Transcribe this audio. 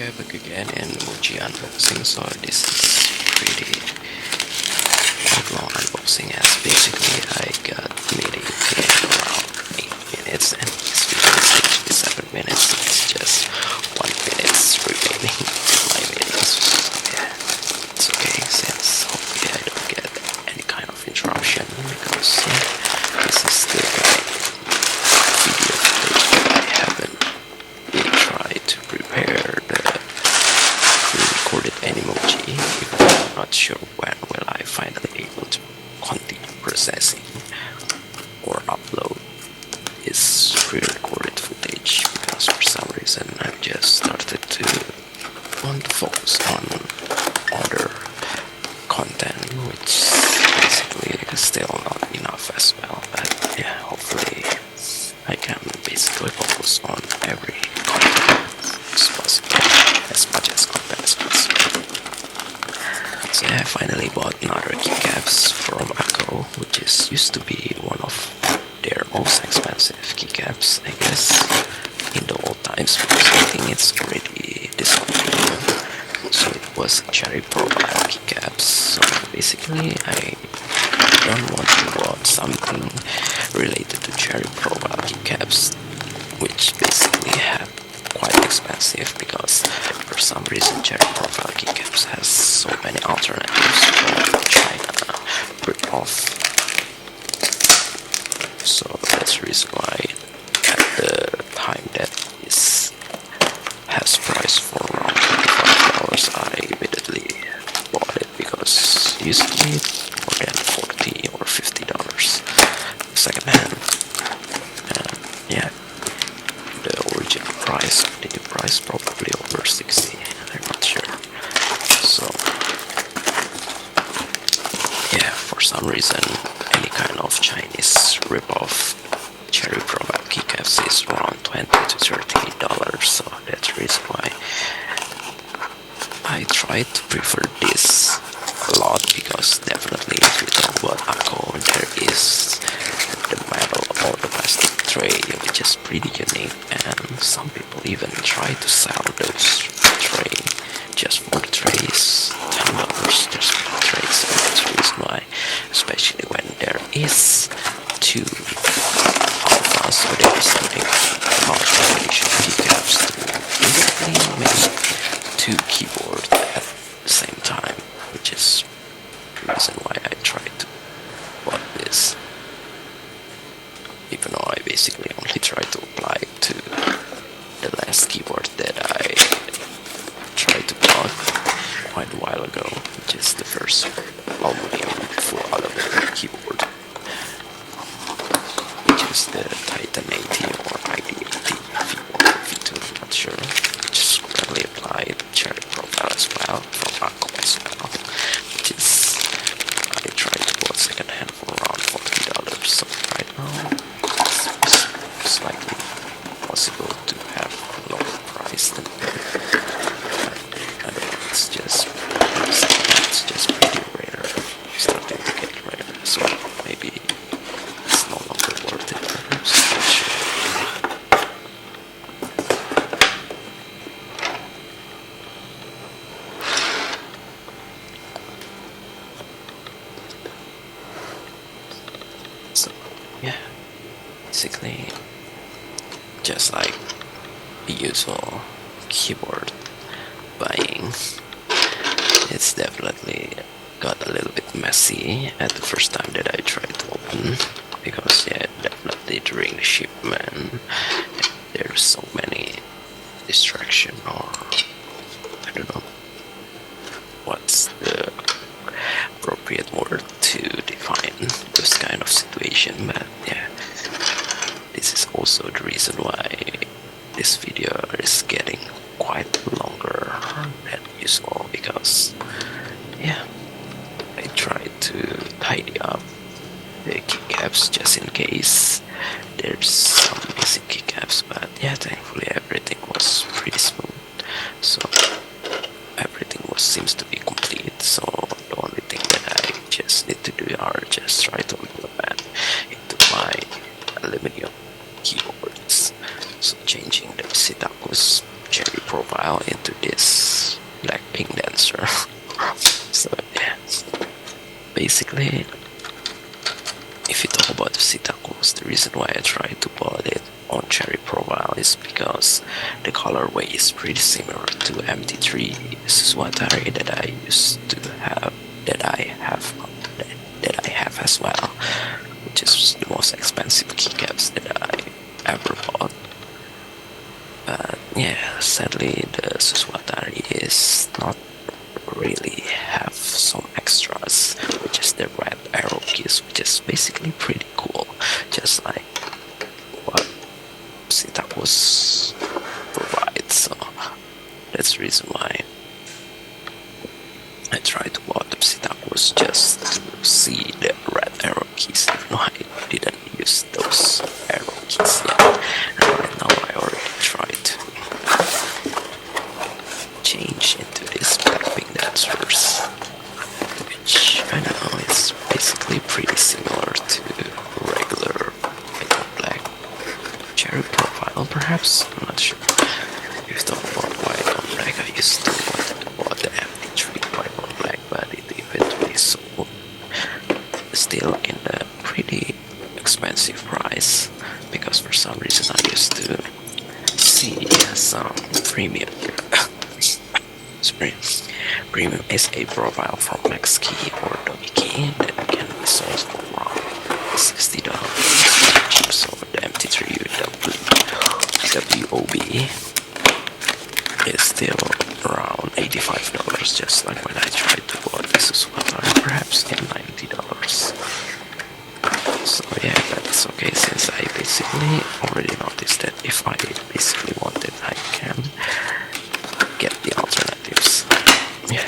Okay, back again in Animoji unboxing. So this is pretty long unboxing, as basically I got made it in around 8 minutes and this video is actually 7 minutes, so it's just 1 minute remaining my videos. So yeah, it's okay, since hopefully I don't get any kind of interruption, because yeah, this is the video footage that I haven't really tried to prepare the pre-recorded Animoji. Even I'm not sure when will I finally able to continue processing or upload this pre-recorded footage, because for some reason I've just started to want to focus on other content, which basically is still not enough as well. But yeah, hopefully I can basically focus on every content as possible, as much as content as possible. So yeah, I finally bought another keycaps from Akko, which used to be one of their most expensive keycaps, I guess, in the old times, because I think it's already discontinued. So it was cherry profile keycaps. So basically I don't want to watch something related to cherry profile keycaps, which basically have quite expensive, because for some reason cherry profile keycaps has so many alternatives for China rip-off. So that's the reason why at the time that this has price for around $25, I immediately bought it, because usually it's more than $40 or $50 second hand. And yeah, the original price, the new price, probably over 60, I'm not sure. So yeah, for some reason any kind of Chinese rip-off cherry profile keycaps is around $20 to $30, so that's the reason why I try to prefer this a lot, because definitely if you talk about Akko, there is the metal or the plastic tray, which is pretty unique, and some people even try to sell those tray just for the trays, $10 just for the trays. So that's the reason why, especially when there is two alphas, so there is something large combination keycaps to basically make two keyboards at the same time, which is the reason why I tried to bought this, even though I basically only tried to apply it to the last keyboard that I tried to buy quite a while ago, which is the first aluminum full aluminum keyboard, which is the Titan 80 or ID80 V2, I'm not sure. Just currently applied cherry profile as well from Mac OS Ventura, which is I tried to bought second hand for around $40. So right now it's slightly possible to have a lower price than that. I don't know, it's just pretty rare, starting to get rare, so maybe it's no longer worth it, perhaps, I'm not sure. So yeah, basically just like the usual keyboard buying, it's definitely got a little bit messy at the first time that I tried to open, because yeah, definitely during the shipment there's so many distraction, or I don't know what's the appropriate word to define this kind of situation, but yeah, this is also the reason why this video is getting quite longer than usual, because yeah, I tried to tidy up the keycaps just in case there's some missing keycaps, but yeah, thankfully everything was pretty smooth, so everything seems to be complete. So the only thing that I just need to do are just try to implement into my aluminum keyboards. So changing the Sitakus cherry profile profile into this Blackpink dancer. So yeah, basically, if you talk about the Sitacos, the reason why I tried to put it on cherry profile is because the colorway is pretty similar to MT3 Suswatari that I used to have, that I have as well, which is the most expensive keycaps that I ever bought. But yeah, sadly the Suswatari is not really have some extras, which is the red arrow keys, which is basically pretty cool, just like what Sitacos provides. So that's the reason why I tried to bought the Sitacos, just to see the red arrow keys, even though I didn't use those arrow keys yet. And right now I already tried to change into this Blackpink dancers, which I know is basically pretty similar to regular white on black cherry profile, perhaps. I'm not sure. If you talk about white on black, I used to want the MT3 white on black, but it eventually sold, still in a pretty expensive price, because for some reason I used to see some premium premium SA profile from Max Key or Key that can be sold for around $60. So the MT3 WOB is still around $85, just like when I tried to buy this as well, or perhaps in $90. So yeah, that's okay, since I basically already noticed that if I basically want it, I can get the alternatives. Yeah,